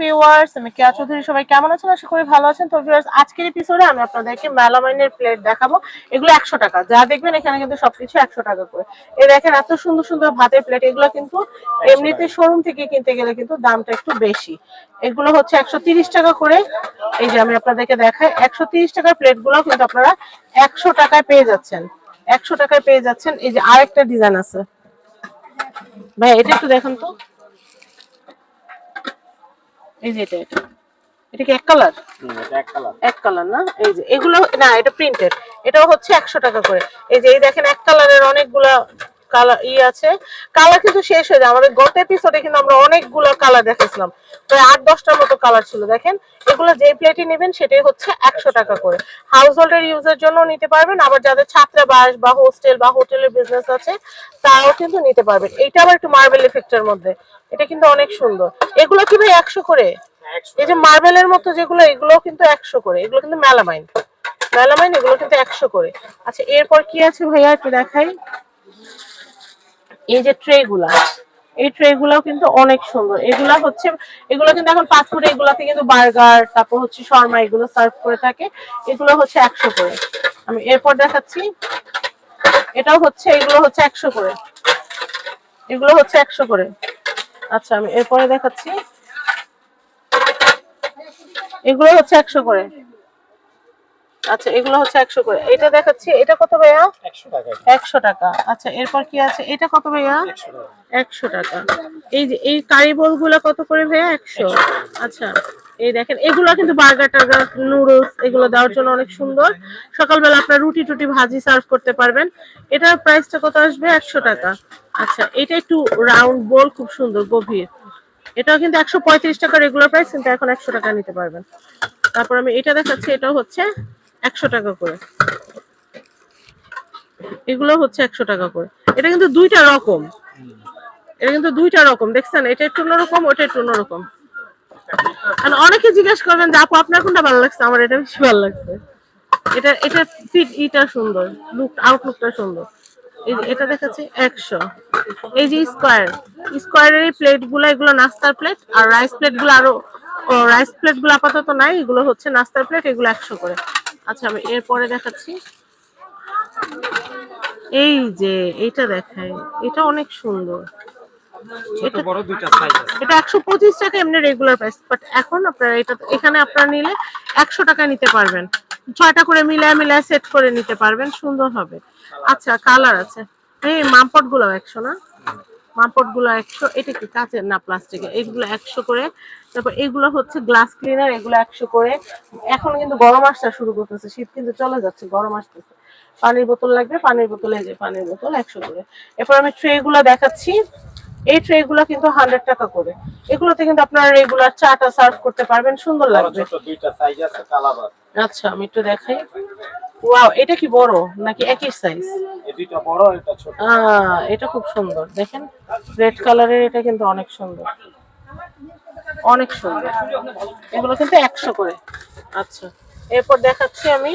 Viewers, আমি কেয়া চৌধুরী। সবাই কেমন আছেন? আশা করি ভালো আছেন। তো ভিউয়ার্স, আজকের এপিসোডে আমি আপনাদেরকে মেলামাইনের প্লেট দেখাবো। এগুলো 100 টাকা। যা দেখবেন এখানে কিন্তু সবকিছু 100 টাকা করে। এই দেখেন এত সুন্দর সুন্দর ভাতের প্লেট। এগুলো কিন্তু এমনিতে শোরুম থেকে কিনতে গেলে কিন্তু দামটা একটু বেশি। এগুলো হচ্ছে 130 টাকা করে। এই যে আমি আপনাদেরকে দেখাই, 130 টাকার প্লেটগুলো কিন্তু আপনারা 100 টাকায় পেয়ে যাচ্ছেন। 100 টাকায় পেয়ে যাচ্ছেন। এই যে আরেকটা ডিজাইন আছে ভাই, এটা একটু দেখুন তো। এই যে এটা এটা কি এক কালার? এটা এক কালার। এক কালার না? এই যে এগুলো না, এটা প্রিন্টেড। এটাও হচ্ছে 100 টাকা করে। এই যে এই দেখেন এক কালারের অনেকগুলা কালার আছে। কালার কিন্তু শেষ হয়ে যায়। আমাদের গত এপিসোডে কিন্তু আমরা অনেকগুলো কালার দেখাইছিলাম, প্রায় 8-10টার মতো কালার ছিল। দেখেন এগুলো যে প্লেটে নেবেন সেটাই হচ্ছে 100 টাকা করে। হাউস হোল্ডের ইউজের জন্য নিতে পারবেন, আবার যাদের ছাত্রাবাস বা হোস্টেল বা হোটেলের বিজনেস আছে তারাও কিন্তু নিতে পারবেন। এইটা আবার একটু মার্বেল এফেক্টের মধ্যে, এটা কিন্তু অনেক সুন্দর। এগুলো কি ভাই 100 করে? এই যে মার্বেলের মতো যেগুলো, এগুলো কিন্তু 100 করে। এগুলো কিন্তু মেলামাইন, মেলামাইন এগুলো কিন্তু 100 করে। আচ্ছা, এরপর কি আছে ভাইয়া একটু দেখাই। এই যে ট্রে গুলা, এই ট্রে গুলাও কিন্তু অনেক সুন্দর। এগুলা হচ্ছে, এগুলো কিন্তু এখন ফাস্ট ফুড, এগুলাতে কিন্তু বার্গার, তারপর হচ্ছে শর্মা এগুলো সার্ভ করে থাকে। এগুলো হচ্ছে 100 করে। আমি এরপর দেখাচ্ছি, এটাও হচ্ছে, এগুলো হচ্ছে 100 করে। এগুলো হচ্ছে 100 করে। আচ্ছা, আমি এরপরে দেখাচ্ছি, এগুলো হচ্ছে 100 করে। আচ্ছা, এগুলো হচ্ছে 100 করে। এটা দেখাচ্ছি, এটা কত ভাইয়া? 100 টাকা। 100 টাকা। আচ্ছা, এরপর কি আছে? এটা কত ভাইয়া? 100 টাকা। এই যে এই কারি বোল গুলো কত করে ভাইয়া? 100। আচ্ছা, এই দেখেন এগুলো কিন্তু বার্গার টার্গার, নুডলস এগুলো দেওয়ার জন্য অনেক সুন্দর। সকালবেলা আপনার রুটি টুটি ভাজি সার্ভ করতে পারবেন। এটার প্রাইসটা কত আসবে? 100 টাকা। আচ্ছা, এটা একটু রাউন্ড বোল, খুব সুন্দর গভীর। এটাও কিন্তু 135 টাকা রেগুলার প্রাইস, কিন্তু এখন 100 টাকা নিতে পারবেন। তারপর আমি এটা দেখাচ্ছি, এটাও হচ্ছে 100 টাকা করে। এগুলো হচ্ছে 100 টাকা করে। এটা কিন্তু দুইটা রকম, এটা কিন্তু দুইটা রকম দেখছেন। এটা একটু অন্যরকম, ওটা একটু অন্যরকম। অনেকে জিজ্ঞেস করবেন যে আপু আপনার কোনটা ভালো লাগছে? আমার এটা বেশি ভালো লাগছে। এটা এটা ফিট, এটা সুন্দর, লুক আউটলুকটা সুন্দর। এই যে এটা দেখাচ্ছি 100। এই যে স্কয়ার, স্কয়ারের এই প্লেট গুলো, এগুলো নাস্তার প্লেট। আর রাইস প্লেট গুলো আরো, রাইস প্লেট গুলো আপাতত নাই, এগুলো হচ্ছে নাস্তার প্লেট, এগুলো 100 করে। আচ্ছা, আমি এরপরে দেখাচ্ছি, এই যে এটা দেখাই, এটা অনেক সুন্দর। ছোট বড় দুইটা সাইজ আছে। এটা 125 টাকা এমনি রেগুলার প্রাইস, বাট এখন আপনারা এটা এখানে আপনারা নিলে 100 টাকা নিতে পারবেন। 6টা করে মিলায় মিলায় সেট করে নিতে পারবেন, সুন্দর হবে। আচ্ছা, কালার আছে। এই মামপট গুলো 100 না? মামপট গুলো 100। এটা কি কাঁচের না প্লাস্টিকের? এগুলো 100 করে। তারপর এগুলো হচ্ছে গ্লাস ক্লিনার, এগুলো 100 করে। এখন কিন্তু গরম আসা শুরু করতেছে, শীত কিন্তু চলে যাচ্ছে, গরম আসতেছে। পানির বোতল লাগবে, পানির বোতল, এই যে পানির বোতল 100 করে। এরপর আমি ট্রে গুলো দেখাচ্ছি। এই ট্রে গুলো কিন্তু 100 টাকা করে। এগুলোতে কিন্তু আপনারা রেগুলার চাটা সার্ভ করতে পারবেন, সুন্দর লাগবে। ছোট দুইটা সাইজ আছে, কালার আছে। আচ্ছা, আমি একটু দেখাই। ওয়াও, এটা কি বড় নাকি একই সাইজ? এই দুইটা বড়, এটা ছোট। এটা খুব সুন্দর, দেখেন রেড কালারের, এটা কিন্তু অনেক সুন্দর, অনেক সুন্দর। এগুলো কিন্তু 100 করে। আচ্ছা, এরপর দেখাচ্ছি আমি,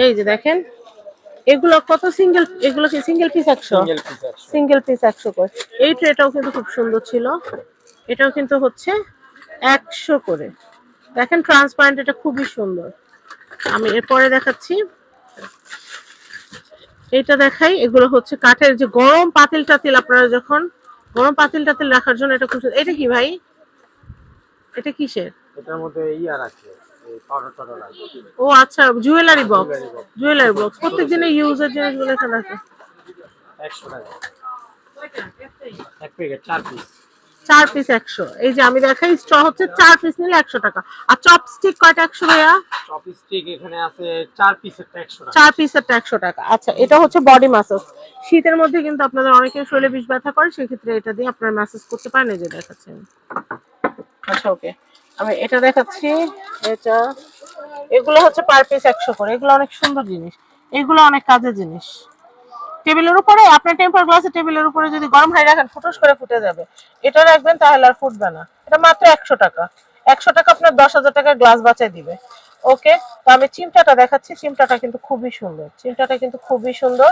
এই যে দেখেন এগুলো কত সিঙ্গেল, এগুলো কি single piece 100? Single piece 100। Single piece 100 করে। এই ট্রেটাও কিন্তু খুব সুন্দর ছিল, এটাও কিন্তু হচ্ছে 100 করে। দেখেন ট্রান্সপারেন্ট, এটা খুবই সুন্দর। আমি এরপরে দেখাচ্ছি, এটা দেখাই। এগুলো হচ্ছে কাঠের, যে গরম পাতিল টাতিল, আপনারা যখন গরম পাতিল টাতিল রাখার জন্য এটা খুব সুন্দর। এটা কি ভাই? এটা কিসের? এটার মধ্যে ইয়ার আছে, এই পাউডার টাউডার আছে। ও আচ্ছা, জুয়েলারি বক্স। জুয়েলারি বক্স প্রত্যেকদিনের ইউজের জিনিসগুলো এখানে আছে। 100 টাকা এক প্যাকেট, 4 পিস। 4 পিস 100। এই যে আমি দেখাই, স্ট্র হচ্ছে 4 পিস নিলে 100 টাকা। আর চপস্টিক কয়টা 100 ভাইয়া? চপস্টিক এখানে আছে 4 পিসেরটা 100 টাকা। 4 পিসেরটা 100 টাকা। আচ্ছা, এটা হচ্ছে বডি ম্যাসাজ। শীতের মধ্যে কিন্তু আপনাদের অনেকের শরীরে বিষ ব্যথা করে, সেক্ষেত্রে এটা দিয়ে আপনারা ম্যাসাজ করতে পারেন। এই যে দেখাচ্ছেন। আচ্ছা, ওকে, আমি এটা দেখাচ্ছি। এটা, এগুলো হচ্ছে পার পিস 100 করে। এগুলো অনেক সুন্দর জিনিস, এগুলো অনেক কাজের জিনিস। টেবিলের উপরে আপনার টেম্পার গ্লাসে, টেবিলের উপরে যদি গরম হাই রাখেন ফুটুস করে ফুটে যাবে। এটা রাখবেন তাহলে আর ফুটবে না। এটা মাত্র 100 টাকা। 100 টাকা আপনার 10,000 টাকার গ্লাস বাঁচায় দিবে। ওকে, তো আমি চিমটাটা দেখাচ্ছি। চিমটাটা কিন্তু খুবই সুন্দর, চিমটাটা কিন্তু খুবই সুন্দর।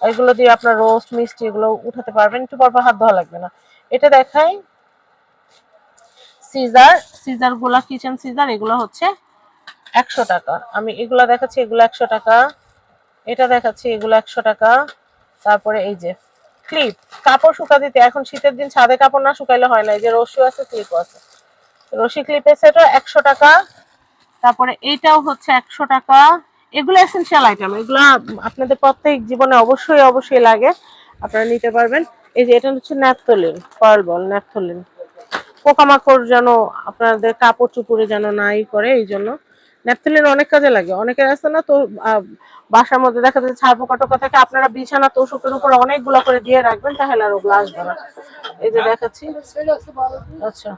এগুলো দিয়ে আপনার রোস্ট মিষ্টি এগুলো উঠাতে পারবেন, একটু পর পর হাত ধোয়া লাগবে না। এটা দেখাই, সিজার গুলা কিচেন সিজার এগুলো হচ্ছে 100 টাকা। আমি এগুলা দেখাচ্ছি, এগুলো 100 টাকা। এটা দেখাচ্ছি, এগুলো 100 টাকা। তারপরে এই যে ক্লিপ, কাপড় শুকা দিতে এখন শীতের দিন ছাদে কাপড় না শুকাইলে হয় না। এই যে রশি আছে, ক্লিপও আছে। রশি ক্লিপের সেটও 100 টাকা। তারপরে এইটাও হচ্ছে 100 টাকা। এগুলো এসেনশিয়াল আইটেম, এগুলো আপনাদের প্রত্যেক জীবনে অবশ্যই অবশ্যই লাগে, আপনারা নিতে পারবেন। এই যে এটা হচ্ছে ন্যাপথলিন, পার্ল বল ন্যাপথলিন, পোকামাকড় যেন আপনাদের কাপড় চুপড়ে যেন নাই করে, এই জন্য ন্যাপথলিন অনেক কাজে লাগে। অনেকের আছে না তো বাসার মধ্যে দেখা যাচ্ছে ছাড় পোকা টোকা থাকে, আপনারা বিছানা তোষকের উপর অনেকগুলো করে দিয়ে রাখবেন, তাহলে আর ওগুলো আসবে না। এই যে দেখাচ্ছি, আচ্ছা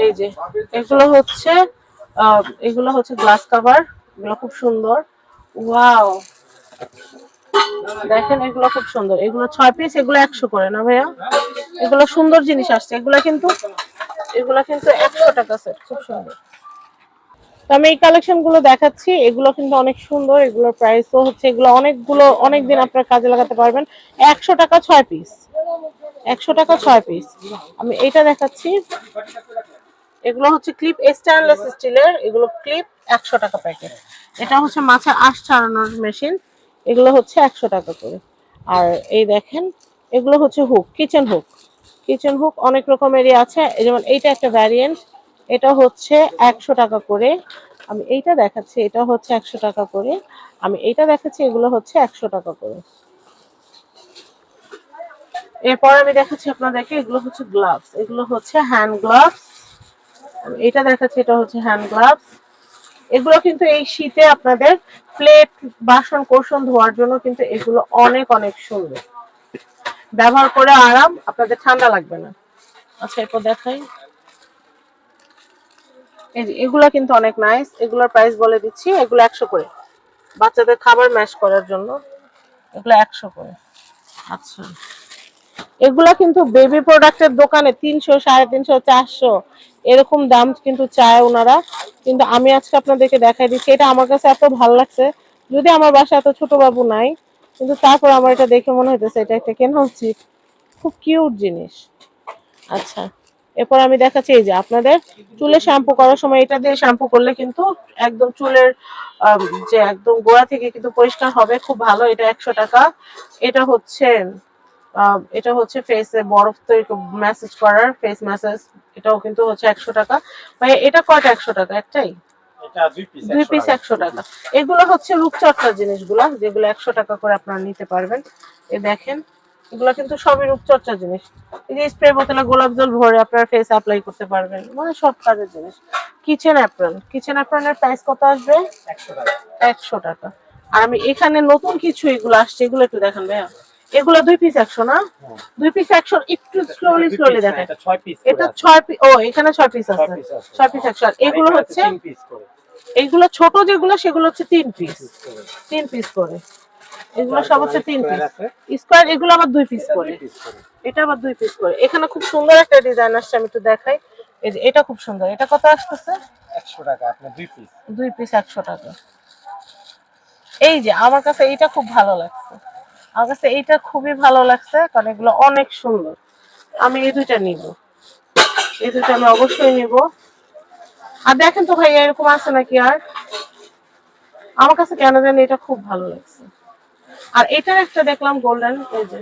এই যে এগুলো হচ্ছে গ্লাস কভার, এগুলো খুব সুন্দর। ওয়াও, দেখেন এগুলো খুব সুন্দর, এগুলো 6 পিস, এগুলো 100 করে না ভাইয়া? এগুলো সুন্দর জিনিস আসছে, এগুলো কিন্তু 100 টাকা সেট, খুব সুন্দর। তো আমি এই কালেকশন গুলো দেখাচ্ছি, এগুলো কিন্তু অনেক সুন্দর, এগুলোর প্রাইসও হচ্ছে, এগুলো অনেকদিন আপনার কাজে লাগাতে পারবেন। 100 টাকা 6 পিস, 100 টাকা 6 পিস। আমি এইটা দেখাচ্ছি, এগুলো হচ্ছে ক্লিপ, স্টেনলেস স্টিলের, এগুলো ক্লিপ 100 টাকা প্যাকেট। এটা হচ্ছে মাছের আঁশ ছাড়ানোর মেশিন, এগুলো হচ্ছে 100 টাকা করে। আর এই দেখেন এগুলো হচ্ছে হুক, কিচেন হুক অনেক রকমেরই আছে, যেমন এইটা একটা ভ্যারিয়েন্ট, এটা হচ্ছে 100 টাকা করে। আমি এইটা দেখাচ্ছি, এটা হচ্ছে 100 টাকা করে। আমি এইটা দেখাচ্ছি, এগুলো হচ্ছে 100 টাকা করে। এরপর আমি দেখাচ্ছি আপনাদেরকে, এগুলো হচ্ছে গ্লাভস, এগুলো হচ্ছে হ্যান্ড গ্লাভস। এটা দেখাচ্ছি, এটা হচ্ছে হ্যান্ড গ্লাভস। এগুলো কিন্তু এই শীতে আপনাদের প্লেট বাসন কোসন ধোয়ার জন্য কিন্তু এগুলো অনেক অনেক সুন্দর, ব্যবহার করে আরাম, আপনাদের ঠান্ডা লাগবে না। আচ্ছা এরপর দেখাই, এই যে এগুলো কিন্তু অনেক নাইস, এগুলোর প্রাইস বলে দিচ্ছি, এগুলো 100 করে, বাচ্চাদের খাবার ম্যাশ করার জন্য এগুলো 100 করে। আচ্ছা এগুলা কিন্তু বেবি প্রোডাক্টের দোকানে 300, 350, 400 এরকম দাম কিন্তু চায় ওনারা, কিন্তু আমি আজকে আপনাদেরকে দেখাই দিচ্ছি। এটা আমার কাছে এত ভালো লাগছে, যদি আমার বাসায় এত ছোট বাবু নাই, কিন্তু তারপর আমার এটা দেখে মনে হইতেছে এটা একটা কেনা উচিত, খুব কিউট জিনিস। আচ্ছা এরপর আমি দেখাচ্ছি, এই যে আপনাদের চুলে শ্যাম্পু করার সময় এটা দিয়ে শ্যাম্পু করলে কিন্তু একদম চুলের যে একদম গোড়া থেকে কিন্তু পরিষ্কার হবে, খুব ভালো। এটা 100 টাকা। এটা হচ্ছে ফেসে বরফ তৈরি ম্যাসাজ করার ফেস ম্যাসাজ, এটাও কিন্তু হচ্ছে 100 টাকা। ভাই এটা কয়টা 100 টাকা? একটাই, এটা 2 পিস 100 টাকা। এগুলো হচ্ছে রূপচর্চার জিনিসগুলো, যেগুলো 100 টাকা করে আপনারা নিতে পারবেন। এই দেখেন এগুলো কিন্তু সবই রূপচর্চার জিনিস। এই যে স্প্রে বোতলে গোলাপ জল ভরে আপনারা ফেস অ্যাপ্লাই করতে পারবেন, মানে সব কাজের জিনিস। কিচেন অ্যাপ্রনের প্রাইস কত আসবে? 100 টাকা। 100 টাকা। আর আমি এখানে নতুন কিছু এগুলো আসছে, এগুলো একটু দেখেন ভাইয়া। এগুলো 2 পিস 100 না? 2 পিস 100, একটু স্লোলি দেখেন। এটা 6 পিস, এটা 6 পিস, ও এখানে 6 পিস আছে, 6 পিস 100। আর এগুলো হচ্ছে 3 পিস করে, এইগুলো ছোট যেগুলো সেগুলো হচ্ছে 3 পিস, 3 পিস করে। এগুলো সব হচ্ছে 3 পিস স্কয়ার, এগুলো আবার 2 পিস করে, এটা আবার 2 পিস করে। এখানে খুব সুন্দর একটা ডিজাইন আসছে, আমি একটু দেখাই। এই যে এটা খুব সুন্দর, এটা কত আসতেছে? 100 টাকা। আপনার 2 পিস 100 টাকা। এই যে আমার কাছে এইটা খুব ভালো লাগছে, আমার কাছে এইটা খুবই ভালো লাগছে, কারণ এগুলো অনেক সুন্দর। আমি এই দুইটা নিব, এই দুইটা আমি অবশ্যই নিব। আর দেখেন তো ভাই এরকম আছে নাকি, আর আমার কাছে কেন জানি এটা খুব ভালো লাগছে। আর এটার একটা দেখলাম গোল্ডেন, এই যে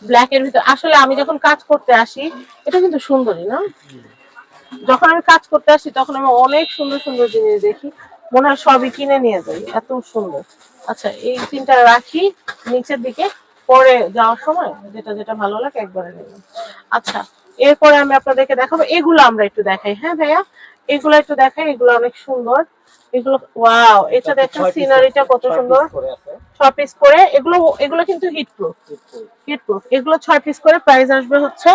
ব্ল্যাক এর ভিতর। আসলে আমি যখন কাজ করতে আসি, এটা কিন্তু সুন্দরই না, যখন আমি কাজ করতে আসি তখন আমি অনেক সুন্দর সুন্দর জিনিস দেখি, মনে হয় সবই কিনে নিয়ে যাই, এত সুন্দর। আচ্ছা এই তিনটা রাখি নিচের দিকে, পরে যাওয়ার সময় যেটা যেটা ভালো লাগে একবারে নিলাম। আচ্ছা এরপরে আমি আপনাদেরকে দেখাবো, এগুলো আমরা একটু দেখাই। হ্যাঁ ভাইয়া এগুলো একটু দেখাই, এগুলো অনেক সুন্দর। এগুলো ওয়াও, এটা দেখেন সিনারিটা কত সুন্দর, 6 পিস করে। এগুলো এগুলো কিন্তু হিটপ্রুফ। এগুলো 6 পিস করে, প্রাইস আসবে হচ্ছে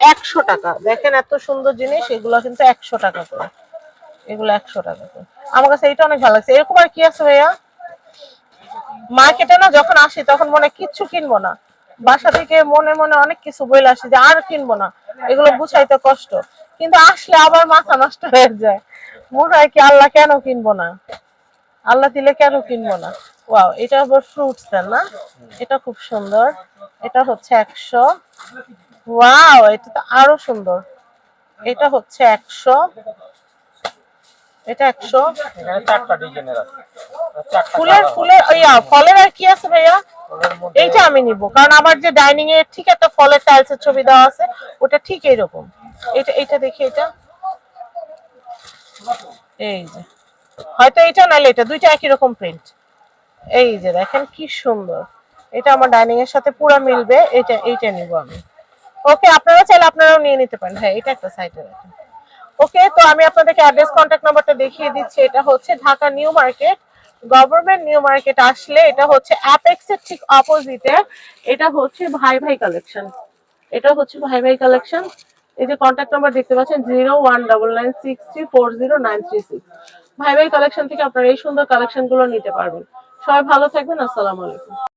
100 টাকা। দেখেন এত সুন্দর জিনিস, এগুলো কিন্তু 100 টাকা করে, এগুলো 100 টাকা করে। আমার কাছে এটা অনেক ভালো লাগছে। এরকম আর কি আছে ভাইয়া? মার্কেটে না যখন আসি তখন মনে কিচ্ছু কিনবো না, বাসা থেকে মনে মনে অনেক কিছু বলে আসি যে আর কিনবো না, এগুলো গুছাইতে কষ্ট, কিন্তু আসলে আবার মাথা নষ্ট হয়ে যায়, মনে হয় কি আল্লাহ কেন কিনবো না, আল্লাহ দিলে কেন কিনবো না। ওয়াও, এটা আবার ফ্রুটস দেন না, এটা খুব সুন্দর, এটা হচ্ছে 100। ওয়াও, এটা তো আরো সুন্দর। এটা হচ্ছে 100, এটা 100। এখানে 4টা ডিজাইনের আছে, 4টা ফুলের কালার ফুলের ইয়া ফলের আর কি আছে ভাইয়া? ওর মধ্যে। এইটা আমি নিব, কারণ আমার যে ডাইনিং এর ঠিক একটা ফলের টাইলস এর ছবি দেওয়া আছে, ওটা ঠিক এইরকম। এটা এটা দেখি, এটা এই যে, হয়তো এটা নাইলে এটা, দুইটা একই রকম প্রিন্ট। এই যে দেখেন কি সুন্দর, এটা আমার ডাইনিং এর সাথে পুরো মিলবে। এটা এইটা নিব আমি। ওকে, আপনারা চাইলে আপনারাও নিয়ে নিতে পারেন। হ্যাঁ, এটা একটা সাইডে রাখেন। ওকে, তো আমি আপনাদেরকে অ্যাড্রেস কন্ট্যাক্ট নাম্বারটা দেখিয়ে দিচ্ছি। এটা হচ্ছে Dhaka new market, government new market আসলে এটা হচ্ছে অ্যাপেক্স এর ঠিক অপোজিটে। এটা হচ্ছে ভাই ভাই কালেকশন, এটা হচ্ছে ভাই ভাই কালেকশন। এই যে কন্ট্যাক্ট নাম্বার দেখতে পাচ্ছেন 0199634096। ভাই ভাই কালেকশন থেকে আপনারা এই সুন্দর কালেকশন গুলো নিতে পারবেন। সবাই ভালো থাকবেন, আসসালামু আলাইকুম।